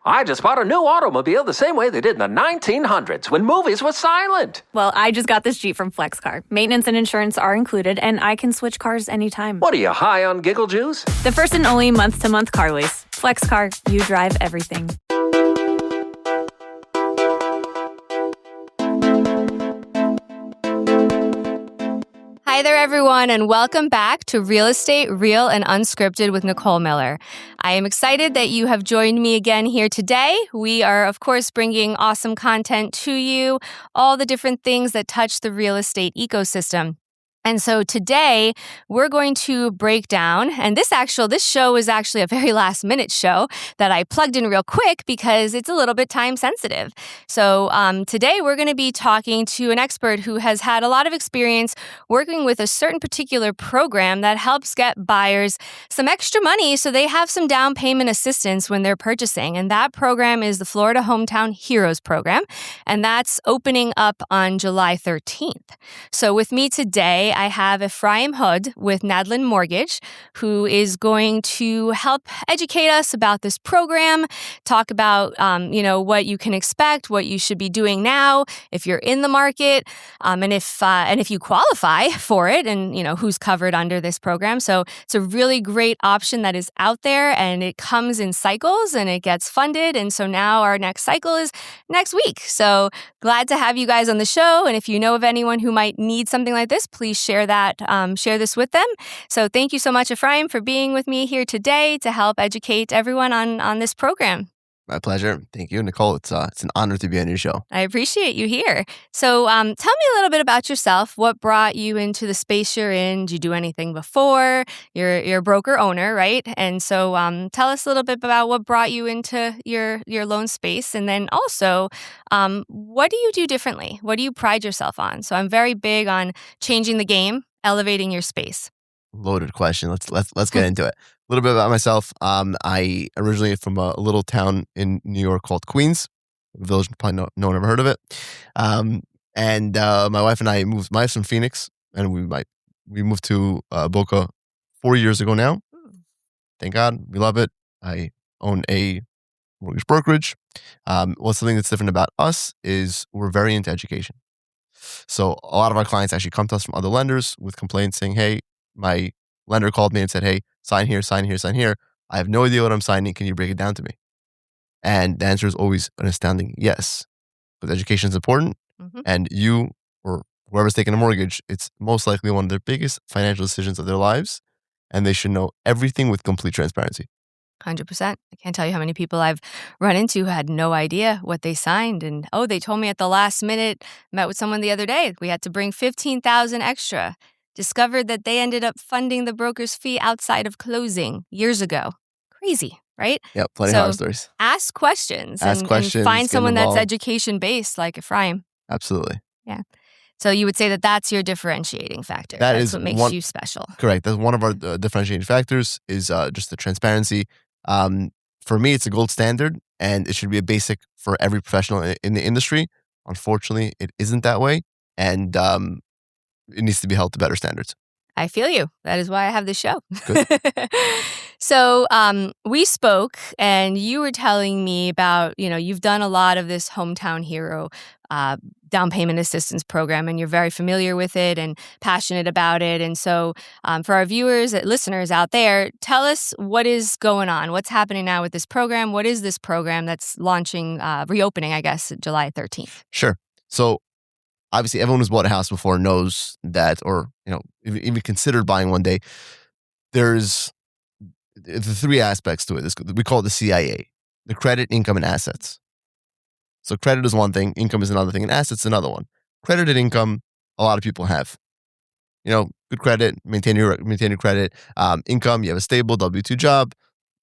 I just bought a new automobile the same way they did in the 1900s when movies were silent. Well, I just got this Jeep from FlexCar. Maintenance and insurance are included, and I can switch cars anytime. What are you, high on giggle juice? The first and only month-to-month car lease. FlexCar, you drive everything. Hi there, everyone, and welcome back to Real Estate, Real and Unscripted with Nicole Miller. I am excited that you have joined me again here today. We are, of course, bringing awesome content to you, all the different things that touch the real estate ecosystem. And so today we're going to break down, and this show is actually a very last minute show that I plugged in real quick because it's a little bit time sensitive. So today we're going to be talking to an expert who has had a lot of experience working with a certain particular program that helps get buyers some extra money so they have some down payment assistance when they're purchasing. And that program is the Florida Hometown Heroes program, and that's opening up on July 13th. So with me today, I have Efraim Hod with Nadlan Mortgage, who is going to help educate us about this program, talk about, what you can expect, what you should be doing now if you're in the market, and if you qualify for it, and who's covered under this program. So it's a really great option that is out there, and it comes in cycles and it gets funded. And so now our next cycle is next week. So glad to have you guys on the show. And if you know of anyone who might need something like this, please share this with them. So thank you so much, Efraim, for being with me here today to help educate everyone on this program. My pleasure. Thank you, Nicole. It's an honor to be on your show. I appreciate you here. So tell me a little bit about yourself. What brought you into the space you're in? Did you do anything before? You're a broker owner, right? And so tell us a little bit about what brought you into your loan space. And then also, what do you do differently? What do you pride yourself on? So I'm very big on changing the game, elevating your space. Loaded question. Let's get into it. A little bit about myself. I originally from a little town in New York called Queens. Village, probably no one ever heard of it. And my wife and I moved. My wife's from Phoenix, and we moved to Boca 4 years ago now. Thank God, we love it. I own a mortgage brokerage. What's something that's different about us is we're very into education. So a lot of our clients actually come to us from other lenders with complaints saying, "Hey, my lender called me and said, hey, sign here, sign here, sign here. I have no idea what I'm signing. Can you break it down to me?" And the answer is always an astounding yes. Because education is important. Mm-hmm. And you or whoever's taking a mortgage, it's most likely one of their biggest financial decisions of their lives. And they should know everything with complete transparency. 100%. I can't tell you how many people I've run into who had no idea what they signed. And, they told me at the last minute, met with someone the other day, we had to bring $15,000 extra. Discovered that they ended up funding the broker's fee outside of closing years ago. Crazy, right? Yeah, plenty of horror stories. Ask questions and find someone that's education-based like Efraim. Absolutely. Yeah. So you would say that that's your differentiating factor. That's what makes you special. Correct. That's one of our differentiating factors is just the transparency. For me, it's a gold standard, and it should be a basic for every professional in the industry. Unfortunately, it isn't that way. And it needs to be held to better standards. I feel you. That is why I have this show. Good. So we spoke, and you were telling me about, you've done a lot of this Hometown Hero down payment assistance program, and you're very familiar with it and passionate about it. And so for our viewers, listeners out there, tell us what is going on. What's happening now with this program? What is this program that's launching, reopening, I guess, July 13th? Sure. So obviously, everyone who's bought a house before knows that, or even considered buying one day. There's the three aspects to it. We call it the CIA: the credit, income, and assets. So credit is one thing, income is another thing, and assets another one. Credit and income, a lot of people have. Good credit, maintain your credit. Income, you have a stable W-2 job.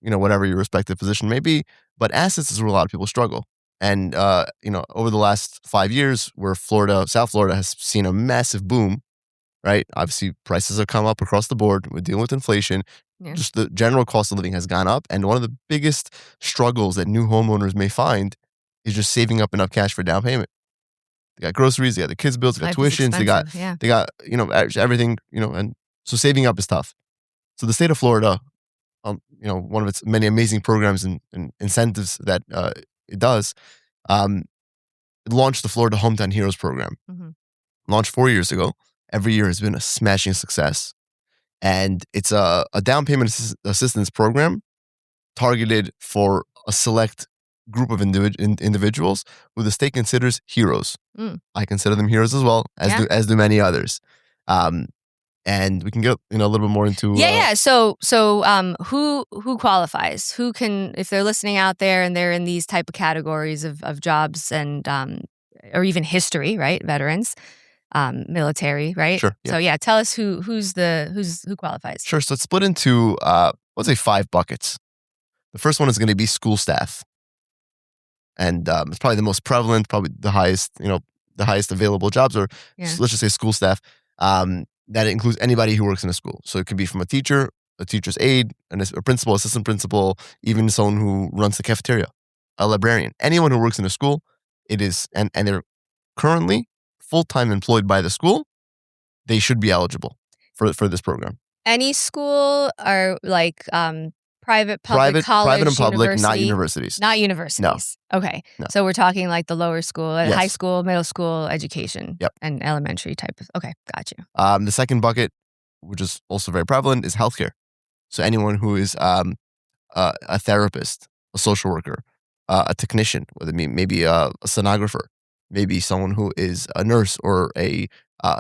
Whatever your respective position may be. But assets is where a lot of people struggle. And, over the last 5 years, where South Florida has seen a massive boom, right? Obviously, prices have come up across the board. We're dealing with inflation. Yeah. Just the general cost of living has gone up. And one of the biggest struggles that new homeowners may find is just saving up enough cash for down payment. They got groceries, they got the kids' bills, they got tuitions, they got everything, and so saving up is tough. So the state of Florida one of its many amazing programs and incentives that it does, it launched the Florida Hometown Heroes program. Mm-hmm. Launched 4 years ago. Every year has been a smashing success. And it's a down payment assistance program targeted for a select group of individuals who the state considers heroes. I consider them heroes as well, as do many others. And we can get a little bit more into So who qualifies? Who can, if they're listening out there and they're in these type of categories of jobs and or even history, right? Veterans, military, right? Sure. Yeah. So tell us who qualifies. Sure. So it's split into let's say 5 buckets. The first one is going to be school staff, and it's probably the most prevalent, probably the highest available jobs, or let's just say school staff. That includes anybody who works in a school. So it could be from a teacher, a teacher's aide, a principal, assistant principal, even someone who runs the cafeteria, a librarian. Anyone who works in a school, it is, and they're currently full-time employed by the school, they should be eligible for this program. Any school or like private, public, college, private and public, university? not universities. Not universities. No. Okay. No. So we're talking like the lower school, Yes. high school, middle school education, Yep. and elementary type of. Okay, got you. The second bucket, which is also very prevalent, is healthcare. So anyone who is a therapist, a social worker, a technician, whether it maybe a sonographer, maybe someone who is a nurse or a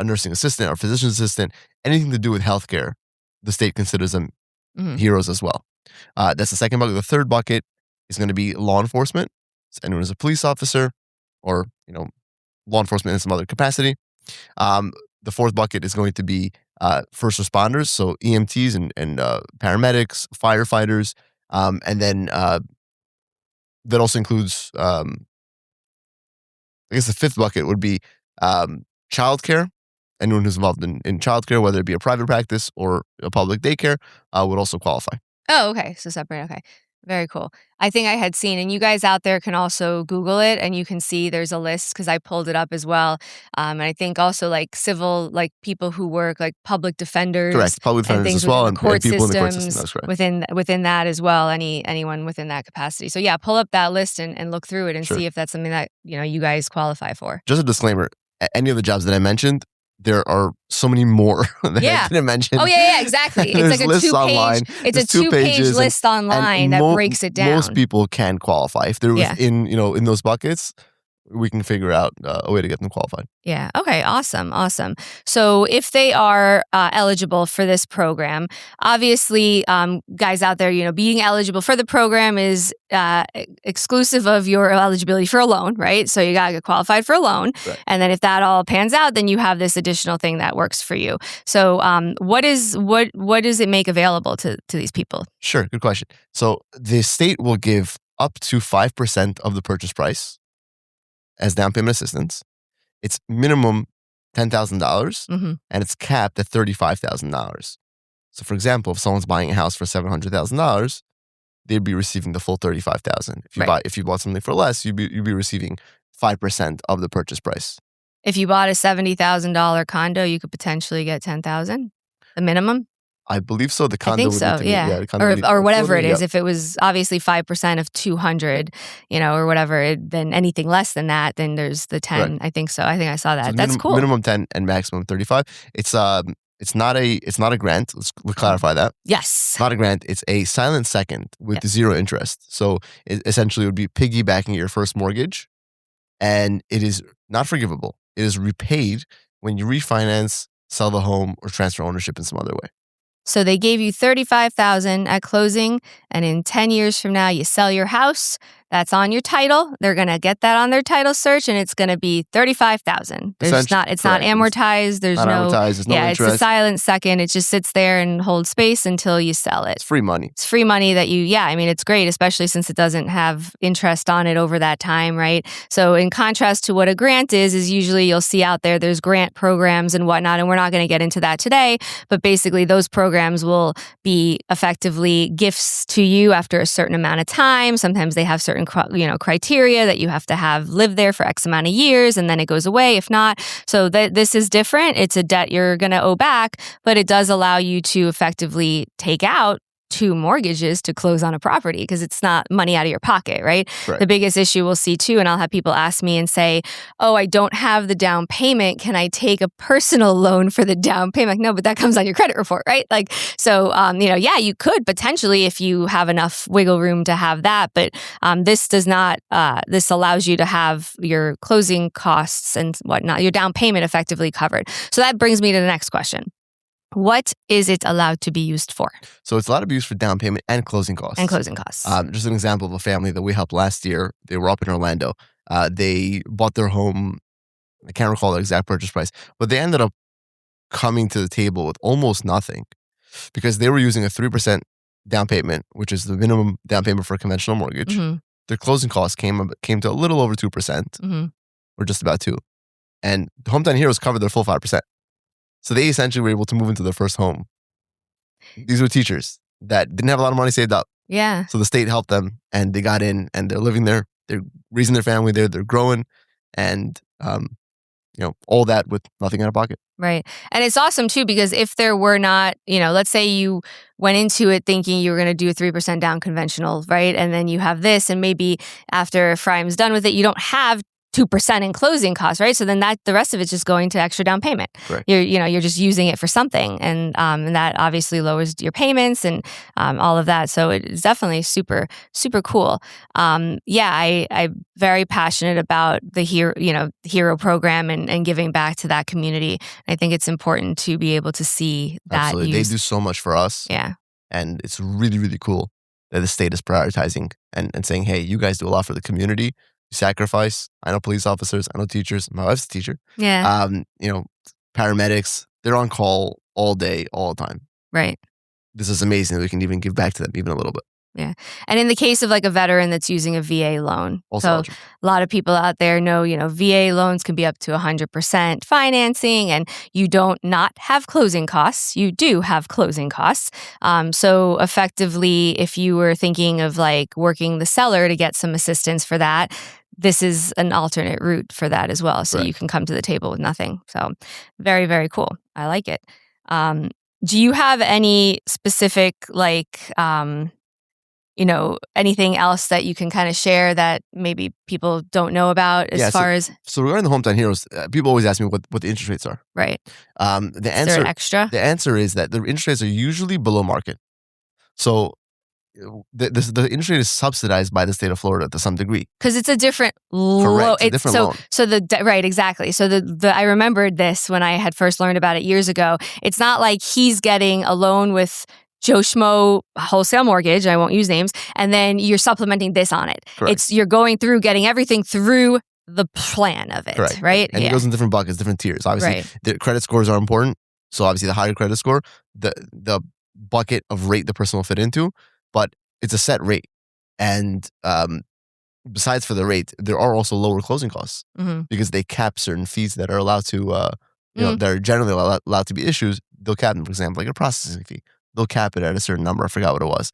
nursing assistant or physician assistant, anything to do with healthcare, the state considers them heroes as well. That's the second bucket. The third bucket is going to be law enforcement. So anyone who's a police officer or, law enforcement in some other capacity. The fourth bucket is going to be first responders, so EMTs and paramedics, firefighters, and then that also includes, I guess the fifth bucket would be childcare. Anyone who's involved in childcare, whether it be a private practice or a public daycare, would also qualify. Oh, okay. So separate. Okay. Very cool. I think I had seen, and you guys out there can also Google it and you can see there's a list because I pulled it up as well. And I think also like civil, like people who work like public defenders. Correct. Public defenders as well. And people in the court system. That's correct. Within that as well, anyone within that capacity. So pull up that list and look through it and see if that's something that, you guys qualify for. Just a disclaimer, any of the jobs that I mentioned, there are so many more that I didn't mention. Oh, yeah, exactly. It's like a two-page list online that breaks it down. Most people can qualify. If they're within, in those buckets, we can figure out a way to get them qualified. Yeah. Okay. Awesome. So if they are eligible for this program, obviously, guys out there, being eligible for the program is exclusive of your eligibility for a loan, right? So you got to get qualified for a loan. Right. And then if that all pans out, then you have this additional thing that works for you. So what does it make available to these people? Sure. Good question. So the state will give up to 5% of the purchase price as down payment assistance. It's minimum $10,000 and it's capped at $35,000. So for example, if someone's buying a house for $700,000, they'd be receiving the full $35,000. If you bought something for less, you'd be receiving 5% of the purchase price. If you bought a $70,000 condo, you could potentially get $10,000, the minimum. I believe so. The condo would be or whatever it is. If it was obviously 5% of 200, or whatever, then anything less than that, then there's the 10. Right. I think so. I think I saw that. So that's cool. Minimum 10 and maximum 35. It's not a grant. Let's clarify that. Yes. It's not a grant. It's a silent second with zero interest. So it essentially would be piggybacking your first mortgage, and it is not forgivable. It is repaid when you refinance, sell the home, or transfer ownership in some other way. So they gave you $35,000 at closing, and in 10 years from now, you sell your house. That's on your title. They're going to get that on their title search, and it's going to be $35,000. It's not amortized. There's no interest. It's a silent second. It just sits there and holds space until you sell it. It's free money. It's free money that it's great, especially since it doesn't have interest on it over that time, right? So in contrast to what a grant is usually you'll see out there's grant programs and whatnot, and we're not going to get into that today, but basically those programs will be effectively gifts to you after a certain amount of time. Sometimes they have certain criteria that you have to have lived there for X amount of years, and then it goes away if not. So this is different. It's a debt you're going to owe back, but it does allow you to effectively take out 2 mortgages to close on a property because it's not money out of your pocket, right? Right. The biggest issue we'll see too, and I'll have people ask me and say, oh, I don't have the down payment. Can I take a personal loan for the down payment? No, but that comes on your credit report, right? Like, so, yeah, you could potentially if you have enough wiggle room to have that, but this does not, this allows you to have your closing costs and whatnot, your down payment effectively covered. So that brings me to the next question. What is it allowed to be used for? So it's allowed to be used for down payment and closing costs. Just an example of a family that we helped last year. They were up in Orlando. They bought their home. I can't recall the exact purchase price, but they ended up coming to the table with almost nothing because they were using a 3% down payment, which is the minimum down payment for a conventional mortgage. Mm-hmm. Their closing costs came to a little over 2%, or just about 2%. And Hometown Heroes covered their full 5%. So they essentially were able to move into their first home. These were teachers that didn't have a lot of money saved up. Yeah. So the state helped them and they got in and they're living there. They're raising their family there. They're growing and, all that with nothing in our pocket. Right. And it's awesome too, because if there were not, let's say you went into it thinking you were going to do a 3% down conventional, right? And then you have this, and maybe after Ephraim's done with it, you don't have 2% in closing costs, right? So then the rest of it's just going to extra down payment. Correct. You're just using it for something, and that obviously lowers your payments and all of that. So it's definitely super, super cool. I'm very passionate about the hero program and giving back to that community. I think it's important to be able to see that. Absolutely. They do so much for us. Yeah. And it's really, really cool that the state is prioritizing and saying, hey, you guys do a lot for the community. Sacrifice. I know police officers. I know teachers. My wife's a teacher. Yeah. Paramedics. They're on call all day, all the time. Right. This is amazing that we can even give back to them even a little bit. Yeah. And in the case of like a veteran that's using a VA loan, Also so eligible. a lot of people out there know, VA loans can be up to 100% financing, and you don't not have closing costs. You do have closing costs. So effectively, if you were thinking of like working the seller to get some assistance for that, this is an alternate route for that as well. So Right. You can come to the table with nothing. So very, very cool. I like it. Do you have any specific anything else that you can kind of share that maybe people don't know about So regarding the Hometown Heroes, people always ask me what the interest rates are. Right. The Is answer there an extra? The answer is that the interest rates are usually below market. So the interest rate is subsidized by the state of Florida to some degree. Because it's a different loan. Correct. It's a different loan. So right, exactly. So I remembered this when I had first learned about it years ago. It's not like he's getting a loan with Joe Schmo wholesale mortgage, I won't use names, and then you're supplementing this on it. Correct. You're going through getting everything through the plan of it, Correct. right? And it goes in different buckets, different tiers. Obviously, Right. the credit scores are important. So obviously, the higher credit score, the bucket of rate the person will fit into, but it's a set rate. And besides for the rate, there are also lower closing costs because they cap certain fees that are allowed to, that are generally allowed to be issued. They'll cap them, for example, like a processing fee. They'll cap it at a certain number. I forgot what it was.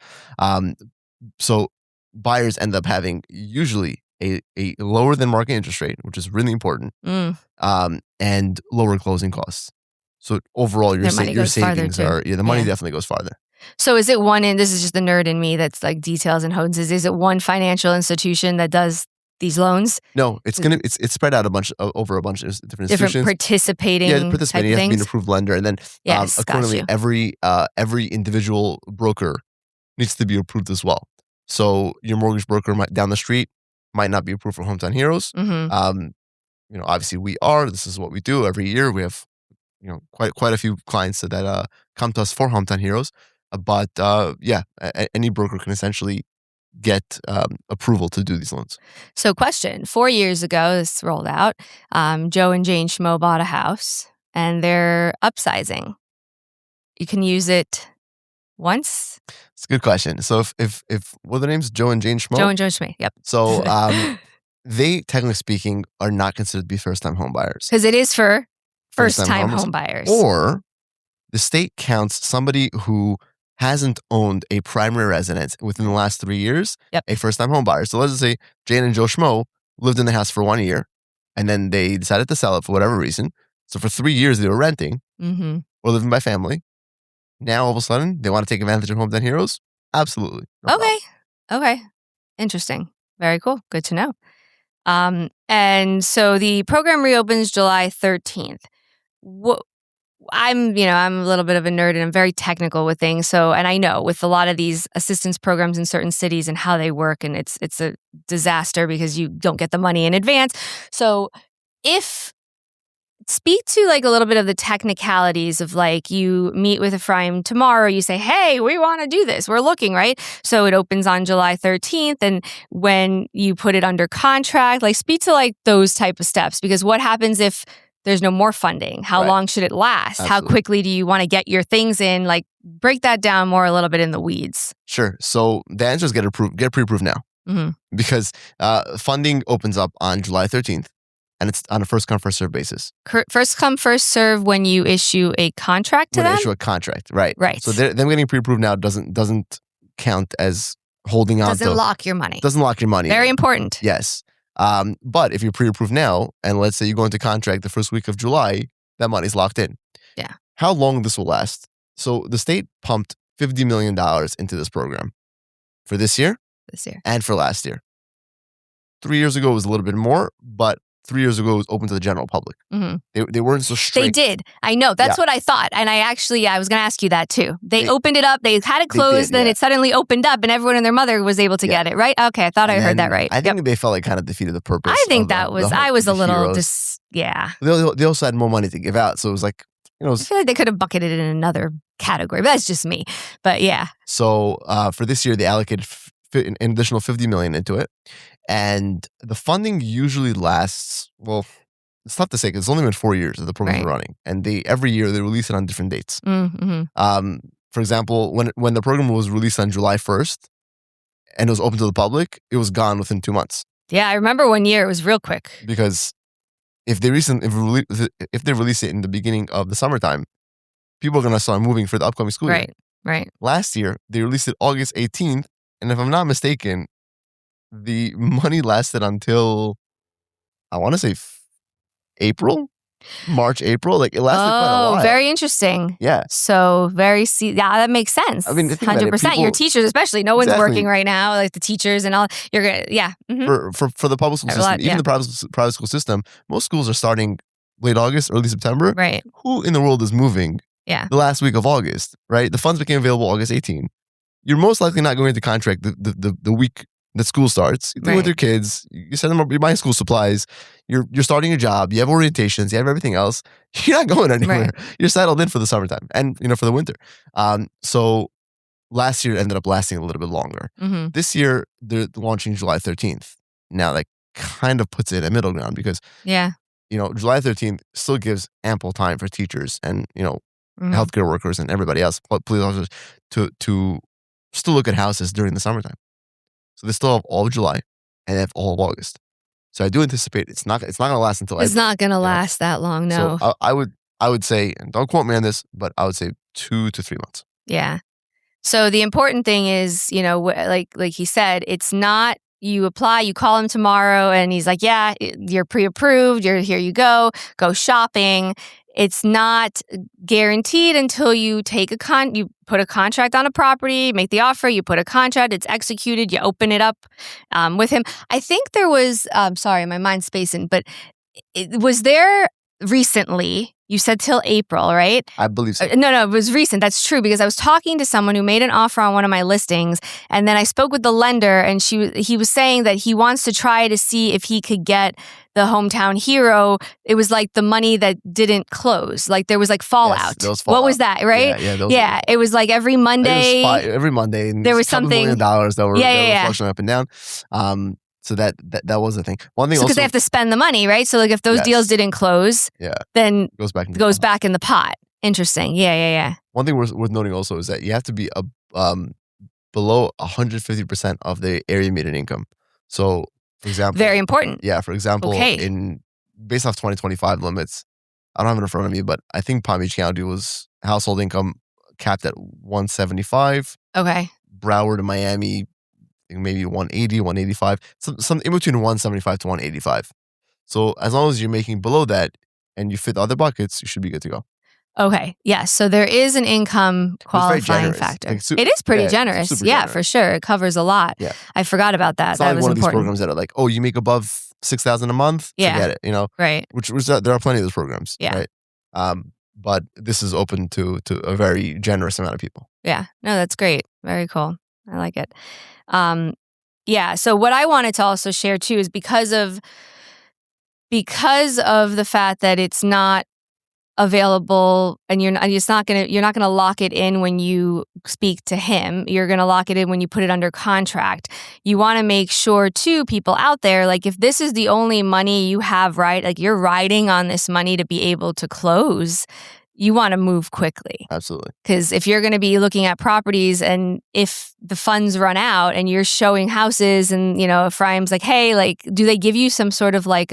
So buyers end up having usually a lower than market interest rate, which is really important, and lower closing costs. So overall, your savings are the money definitely goes farther. So is it one, and this is just the nerd in me that's like details and hodes, is it one financial institution that does these loans? No, it's spread out over a bunch of different institutions. Participating. Yeah, participating. You have to be an approved lender, and then accordingly, every individual broker needs to be approved as well. So your mortgage broker down the street might not be approved for Hometown Heroes. Obviously we are. This is what we do every year. We have quite a few clients that come to us for Hometown Heroes. But any broker can essentially get approval to do these loans. So question, 4 years ago, this rolled out, Joe and Jane Schmo bought a house and they're upsizing. You can use it once? It's a good question. So if what are their names? Joe and Jane Schmo? Joe and Jane Schmo, yep. So they, technically speaking, are not considered to be first-time home buyers. Because it is for first-time home buyers. Or the state counts somebody who hasn't owned a primary residence within the last 3 years, a first-time home buyer. So let's just say Jane and Joe Schmo lived in the house for 1 year, and then they decided to sell it for whatever reason. So for 3 years, they were renting or living by family. Now, all of a sudden, they want to take advantage of Hometown Heroes. Absolutely. No Okay. problem. Okay. Interesting. Very cool. Good to know. And so the program reopens July 13th. What I'm a little bit of a nerd and I'm very technical with things. So, and I know with a lot of these assistance programs in certain cities and how they work, and it's a disaster because you don't get the money in advance. So, if speak to like a little bit of the technicalities of like you meet with Ephraim tomorrow, you say, hey, we want to do this. We're looking, right? So it opens on July 13th. And when you put it under contract, like speak to like those type of steps, because what happens if there's no more funding? How long should it last? Absolutely. How quickly do you want to get your things in? Like break that down more a little bit in the weeds. Sure. So the answer is get pre-approved now, because funding opens up on July 13th. And it's on a first come, first serve basis. First come, first serve when you issue a contract to them? When you issue a contract, right. Right. So them getting pre-approved now doesn't count as holding on to... Doesn't lock your money. Doesn't lock your money. Very important. Yes. But if you're pre-approved now, and let's say you go into contract the first week of July, that money's locked in. Yeah. How long this will last? So the state pumped $50 million into this program for this year and for last year. 3 years ago it was a little bit more, but 3 years ago, it was open to the general public. They weren't so strict. They did. I know. That's what I thought. And I was going to ask you that too. They opened it up. They had it closed. Then it suddenly opened up and everyone and their mother was able to get it, right? Okay. I thought I heard that right. I think they felt like kind of defeated the purpose. I think I was a little just, yeah. They also had more money to give out. So it was like, I feel like they could have bucketed it in another category, but that's just me. But yeah. So for this year, they allocated an additional $50 million into it. And the funding usually lasts, well, it's tough to say because it's only been 4 years that the program's been running. And every year they release it on different dates. For example, when the program was released on July 1st and it was open to the public, it was gone within 2 months. Yeah, I remember 1 year. It was real quick. Because if they release it in the beginning of the summertime, people are going to start moving for the upcoming school year. Right. Last year, they released it August 18th. And if I'm not mistaken, the money lasted until, I want to say March, April. Like it lasted quite a while. Very interesting. Yeah. So that makes sense. I mean, 100%. Your teachers, especially, no one's working right now. Like the teachers and all. You're gonna, yeah. For the public school system, even the private school system, most schools are starting late August, early September. Right. Who in the world is moving? Yeah. The last week of August, right? The funds became available August 18. You're most likely not going into contract the week that school starts. You're with your kids. You send them. You're buying school supplies. You're starting your job. You have orientations. You have everything else. You're not going anywhere. Right. You're settled in for the summertime and for the winter. So last year ended up lasting a little bit longer. This year they're launching July 13th. Now that kind of puts it in a middle ground because July 13th still gives ample time for teachers and healthcare workers and everybody else, police officers, to still look at houses during the summertime. So they still have all of July and they have all of August. So I do anticipate it's not going to last until it's not going to last that long. No. So I would say, and don't quote me on this, but I would say 2 to 3 months. Yeah. So the important thing is, like he said, it's not you apply, you call him tomorrow and he's like, yeah, you're pre-approved. Here you go shopping. It's not guaranteed until you take you put a contract on a property, make the offer, you put a contract, it's executed, you open it up with him. I think there was, sorry, my mind's spacing, but was there recently, you said till April, right? I believe so. No, it was recent. That's true because I was talking to someone who made an offer on one of my listings and then I spoke with the lender and he was saying that he wants to try to see if he could get the hometown hero. It was like the money that didn't close. Like there was like fallout. Yes, there was fallout. What was that, right? Yeah, it was like every Monday. Every Monday. There was something. $2 million that were fluctuating up and down. So that was the thing. One thing because they have to spend the money, right? So like if those deals didn't close, then it goes back in the pot. Interesting. Yeah. One thing worth noting also is that you have to be below 150% of the area median income. So, for example, very important. Yeah. For example, based off 2025 limits, I don't have it in front of me, but I think Palm Beach County was household income capped at 175. Okay. Broward and Miami, maybe 180, 185, some in between 175 to 185. So as long as you're making below that and you fit the other buckets, you should be good to go. Okay. Yes. So there is an income qualifying generous. factor. Like, it is pretty yeah, generous. super Yeah, generous. for sure. It covers a lot. Yeah. I forgot about that. It's not That like was one of these important. programs that are like, oh, you make above $6,000 a month, Yeah. forget it. You know, Right. which there are plenty of those programs. Yeah. Right. But this is open to a very generous amount of people. Yeah. No, that's great. Very cool. I like it. Yeah. So what I wanted to also share too is because of the fact that it's not available and you're not gonna lock it in when you speak to him. You're gonna lock it in when you put it under contract. You want to make sure too, people out there, like if this is the only money you have, right? Like you're riding on this money to be able to close. You want to move quickly. Absolutely. Because if you're going to be looking at properties and if the funds run out and you're showing houses and, Ephraim's like, hey, like, do they give you some sort of like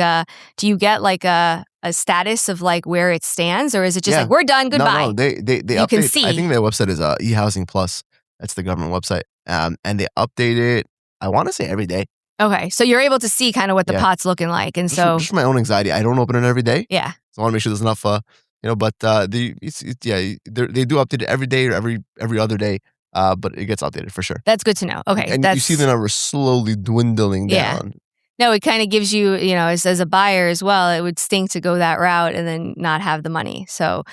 do you get like a status of like where it stands? Or is it just like, we're done, goodbye? No, they update. can see. I think their website is eHousing Plus. That's the government website. And they update it, I want to say every day. Okay. So you're able to see kind of what the pot's looking like. And just for my own anxiety, I don't open it every day. Yeah. So I want to make sure there's enough, but they do update it every day or every other day. But it gets updated for sure. That's good to know. Okay. And you see the numbers slowly dwindling down. No, it kind of gives you, as a buyer as well, it would stink to go that route and then not have the money. So,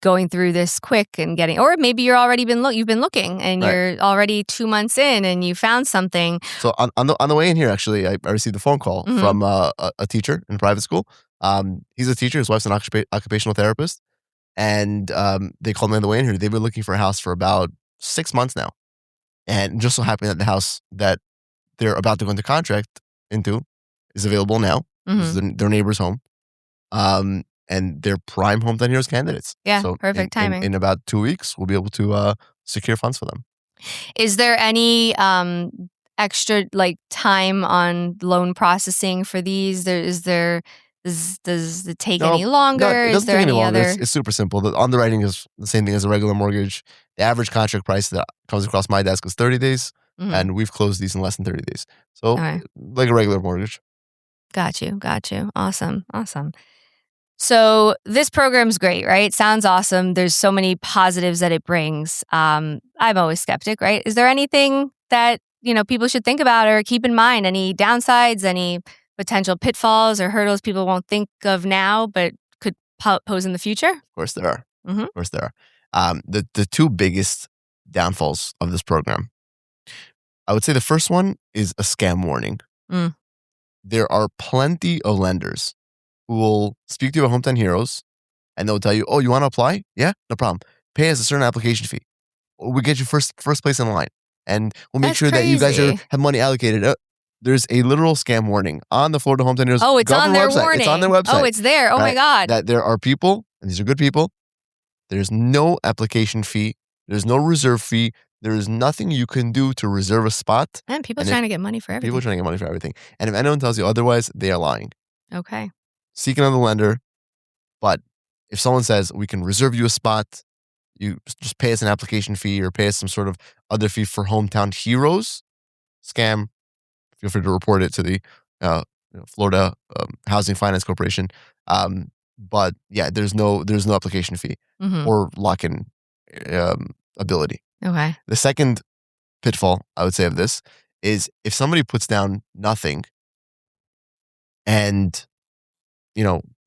going through this quick and or maybe you've been looking and you're already 2 months in and you found something. So on the way in here, actually, I received a phone call from a teacher in private school. He's a teacher. His wife's an occupational therapist. And they called me on the way in here. They've been looking for a house for about 6 months now. And just so happened that the house that they're about to go into contract into is available now. This is their neighbor's home. And they're prime Hometown Heroes candidates. Yeah, so perfect timing. In about 2 weeks, we'll be able to secure funds for them. Is there any extra like time on loan processing for these? Does it take any longer? No, it doesn't take any longer. Other? It's super simple. The underwriting is the same thing as a regular mortgage. The average contract price that comes across my desk is 30 days, and we've closed these in less than 30 days. So like a regular mortgage. Got you. Awesome. So this program's great, right? Sounds awesome. There's so many positives that it brings. I'm always skeptic, right? Is there anything that, people should think about or keep in mind? Any downsides, any potential pitfalls or hurdles people won't think of now, but could pose in the future? Of course there are. Of course there are. The two biggest downfalls of this program, I would say the first one is a scam warning. There are plenty of lenders who will speak to you about Hometown Heroes and they'll tell you, oh, you want to apply? Yeah, no problem. Pay us a certain application fee. We'll get you first place in line. And we'll make sure that you guys have money allocated. There's a literal scam warning on the Florida Hometown Heroes Oh, it's on their website. warning. It's on their website. Oh, it's there. Oh my God. That there are people, and these are good people, there's no application fee. There's no reserve fee. There is nothing you can do to reserve a spot. And people trying to get money for everything. People trying to get money for everything. And if anyone tells you otherwise, they are lying. Okay. Seek another lender. But if someone says, we can reserve you a spot, you just pay us an application fee or pay us some sort of other fee for Hometown Heroes, scam, feel free to report it to the Florida Housing Finance Corporation. But yeah, there's no application fee or lock-in ability. Okay. The second pitfall, I would say, of this is if somebody puts down nothing and,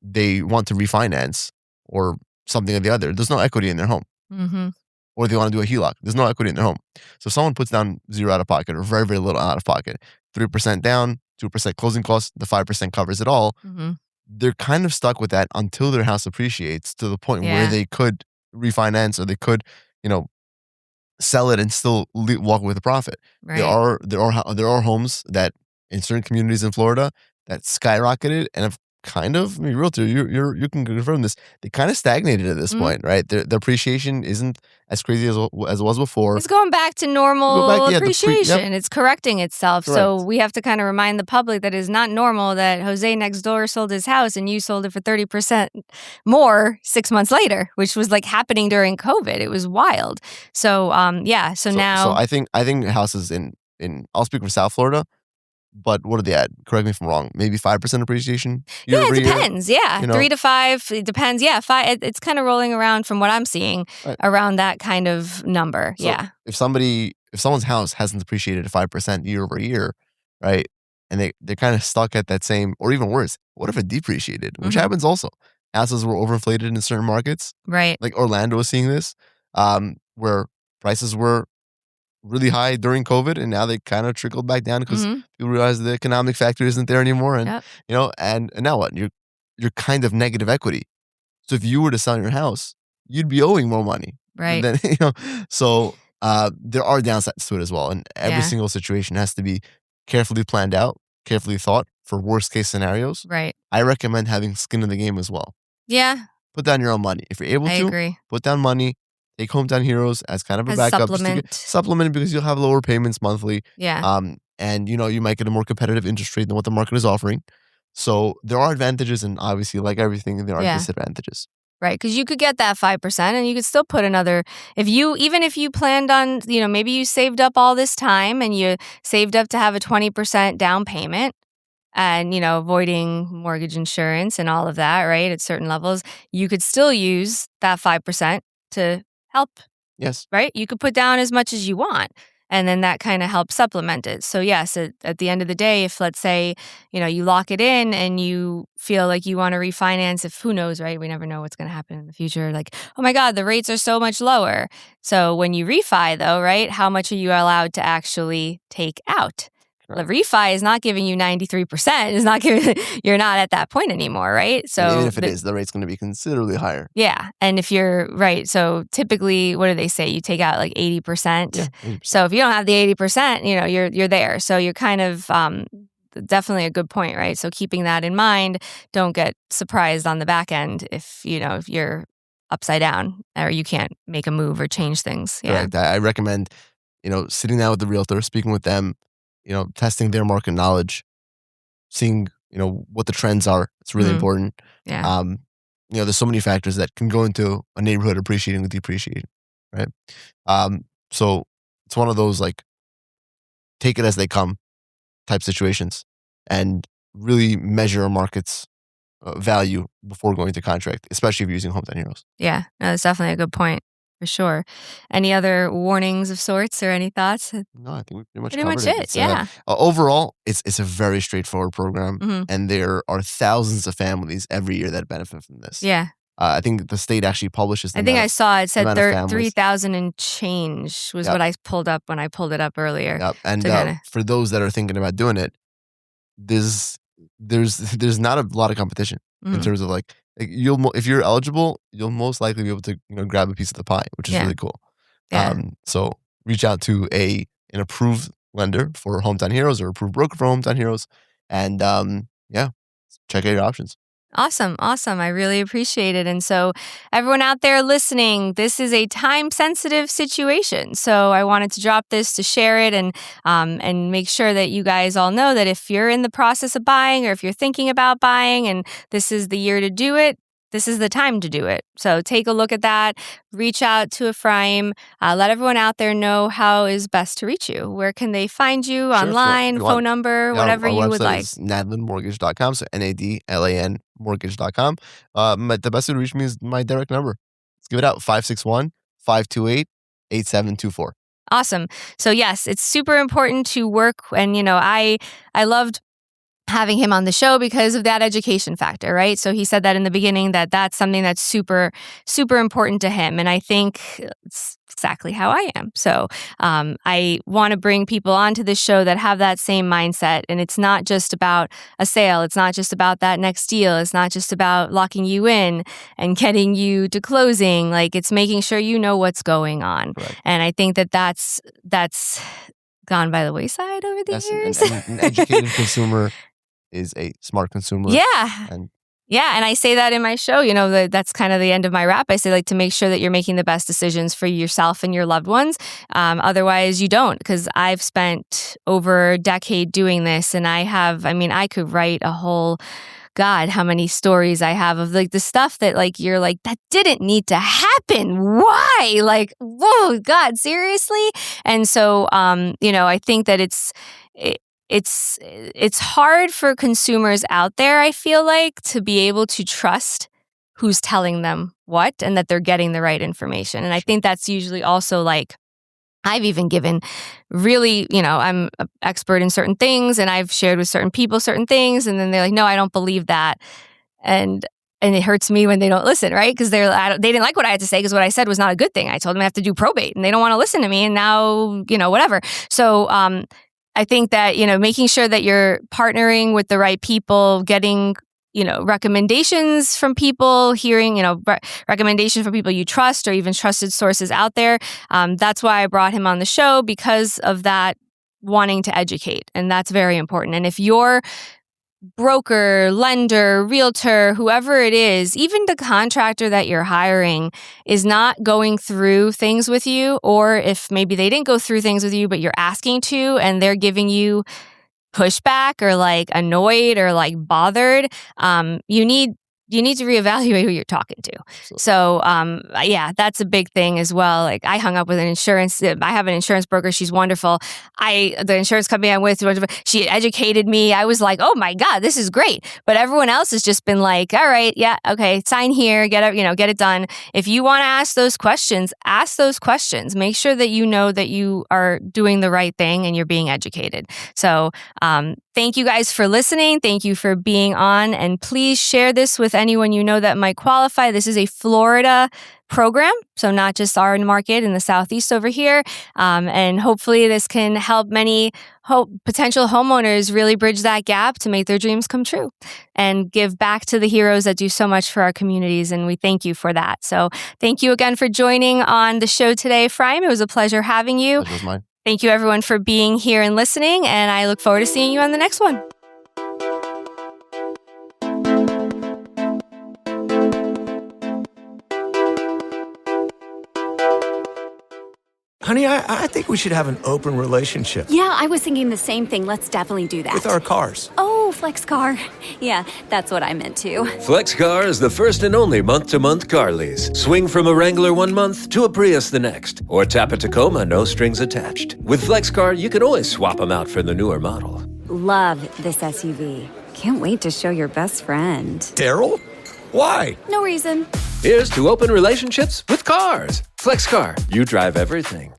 they want to refinance or something or the other, there's no equity in their home. Or they want to do a HELOC, there's no equity in their home. So if someone puts down zero out of pocket or very, very little out of pocket, 3% down, 2% closing costs, the 5% covers it all, they're kind of stuck with that until their house appreciates to the point where they could refinance or they could, sell it and still walk with a profit. Right. There are homes that in certain communities in Florida that skyrocketed and have kind of, realtor, you can confirm this. They kind of stagnated at this point, right? The appreciation isn't as crazy as it was before. It's going back to normal appreciation. It's correcting itself. Correct. So we have to kind of remind the public that it's not normal that Jose next door sold his house and you sold it for 30% more 6 months later, which was like happening during COVID. It was wild. So now. So I think houses in I'll speak for South Florida. but what are they at? Correct me if I'm wrong. Maybe 5% appreciation year Yeah, over it year? depends. Yeah, You know? 3 to 5. It depends. Yeah, 5. It's kind of rolling around from what I'm seeing Right. around that kind of number. So Yeah. if someone's house hasn't appreciated 5% year over year, right? And they're kind of stuck at that same, or even worse, what if it depreciated? Which Mhm. happens also. Houses were overinflated in certain markets. Right. Like Orlando was seeing this, where prices were really high during COVID, and now they kind of trickled back down because Mhm. people realize the economic factor isn't there anymore, and Yep. and now what? You're kind of negative equity. So if you were to sell your house, you'd be owing more money. Right. Then so there are downsides to it as well, and every Yeah. single situation has to be carefully planned out, carefully thought for worst case scenarios. Right. I recommend having skin in the game as well. Yeah, Put down your own money if you're able I to. agree. Put down money. Take Hometown Heroes as kind of a As backup, supplement. supplement because you'll have lower payments monthly. Yeah. And you might get a more competitive interest rate than what the market is offering. So there are advantages, and obviously, like everything, there are Yeah. disadvantages. Right, because you could get that 5%, and you could still put another. Even if you planned on, maybe you saved up all this time and you saved up to have a 20% down payment, and avoiding mortgage insurance and all of that, right? At certain levels, you could still use that 5% to help. Yes. Right? You could put down as much as you want, and then that kind of helps supplement it. So yes, at the end of the day, if let's say, you lock it in and you feel like you want to refinance, if who knows, right? We never know what's going to happen in the future. Like, oh my God, the rates are so much lower. So when you refi though, right? How much are you allowed to actually take out? Right. The refi is not giving you 93%. It's not giving, you're not at that point anymore, right? So And even if it is, the rate's going to be considerably higher. yeah. And if you're right, so typically, what do they say? You take out like 80%. Yeah, 80%. So if you don't have the 80%, you're there. So you're kind of definitely a good point, right? So keeping that in mind, don't get surprised on the back end if you're upside down or you can't make a move or change things. Yeah. Correct. I recommend, sitting down with the realtor, speaking with them, testing their market knowledge, seeing, what the trends are. It's really Mhm. important. Yeah. There's so many factors that can go into a neighborhood appreciating or depreciating, right? So it's one of those like take it as they come type situations, and really measure a market's value before going to contract, especially if you're using Hometown Heroes. Yeah. No, that's definitely a good point for sure. Any other warnings of sorts or any thoughts? No, I think we pretty much Pretty covered much it. it. It's, Yeah. overall, it's a very straightforward program, Mhm. and there are thousands of families every year that benefit from this. Yeah. I think the state actually publishes. I think I saw it said amount of families. 3,000 and change was Yep. what I pulled up when I pulled it up earlier. Yep. And to kinda- for those that are thinking about doing it, there's not a lot of competition in Mhm. terms of like if you're eligible, you'll most likely be able to grab a piece of the pie, which is Yeah. really cool. Yeah. So reach out to an approved lender for Hometown Heroes or approved broker for Hometown Heroes, and check out your options. Awesome. Awesome. I really appreciate it. And so, everyone out there listening, this is a time sensitive situation. So, I wanted to drop this to share it and make sure that you guys all know that if you're in the process of buying or if you're thinking about buying and this is the year to do it, this is the time to do it. So take a look at that. Reach out to Efraim. Let everyone out there know how is best to reach you. Where can they find you Sure, if online, you phone want. number, Yeah, whatever our you would website like. is nadlanmortgage.com, so NADLAN mortgage.com. The best way to reach me is my direct number. Let's give it out, 561-528-8724. Awesome. So yes, it's super important to work. And I loved having him on the show because of that education factor, right? So he said that in the beginning that's something that's super, super important to him. And I think it's exactly how I am. So I want to bring people onto this show that have that same mindset. And it's not just about a sale. It's not just about that next deal. It's not just about locking you in and getting you to closing. Like it's making sure you know what's going on. Correct. And I think that's gone by the wayside over the Yes, years. an educated consumer is a smart consumer. Yeah. And Yeah. And I say that in my show, that's kind of the end of my rap. I say like to make sure that you're making the best decisions for yourself and your loved ones. Otherwise you don't, because I've spent over a decade doing this and I could write a whole, God, how many stories I have of like the stuff that like, you're like, that didn't need to happen. Why? Like, whoa, God, seriously? And so, I think that it's hard for consumers out there, I feel like, to be able to trust who's telling them what and that they're getting the right information. And I think that's usually also like, I've even given really, I'm an expert in certain things and I've shared with certain people certain things. And then they're like, no, I don't believe that. And it hurts me when they don't listen, right? Because they didn't like what I had to say because what I said was not a good thing. I told them I have to do probate and they don't want to listen to me. And now, whatever. So I think that, making sure that you're partnering with the right people, getting recommendations from people, hearing, recommendations from people you trust or even trusted sources out there. That's why I brought him on the show, because of that wanting to educate. And that's very important. And if your broker, lender, realtor, whoever it is, even the contractor that you're hiring is not going through things with you, or if maybe they didn't go through things with you, but you're asking to, and they're giving you pushback or like annoyed or like bothered, you need to reevaluate who you're talking to. So, that's a big thing as well. Like I hung up with I have an insurance broker. She's wonderful. The insurance company I'm with, she educated me. I was like, oh my God, this is great. But everyone else has just been like, all right, yeah, okay, sign here, get it done. If you want to ask those questions, ask those questions. Make sure that you know that you are doing the right thing and you're being educated. So, thank you guys for listening. Thank you for being on. And please share this with anyone you know that might qualify. This is a Florida program, so not just our market in the Southeast over here. And hopefully this can help many potential homeowners really bridge that gap to make their dreams come true and give back to the heroes that do so much for our communities. And we thank you for that. So thank you again for joining on the show today, Efraim. It was a pleasure having you. Pleasure was mine. Thank you, everyone, for being here and listening, and I look forward to seeing you on the next one. Honey, I think we should have an open relationship. Yeah, I was thinking the same thing. Let's definitely do that. With our cars. Oh, flex car. Yeah, that's what I meant too. FlexCar is the first and only month-to-month car lease. Swing from a Wrangler 1 month to a Prius the next. Or tap a Tacoma, no strings attached. With FlexCar, you can always swap them out for the newer model. Love this SUV. Can't wait to show your best friend. Daryl? Why? No reason. Here's to open relationships with cars. FlexCar, you drive everything.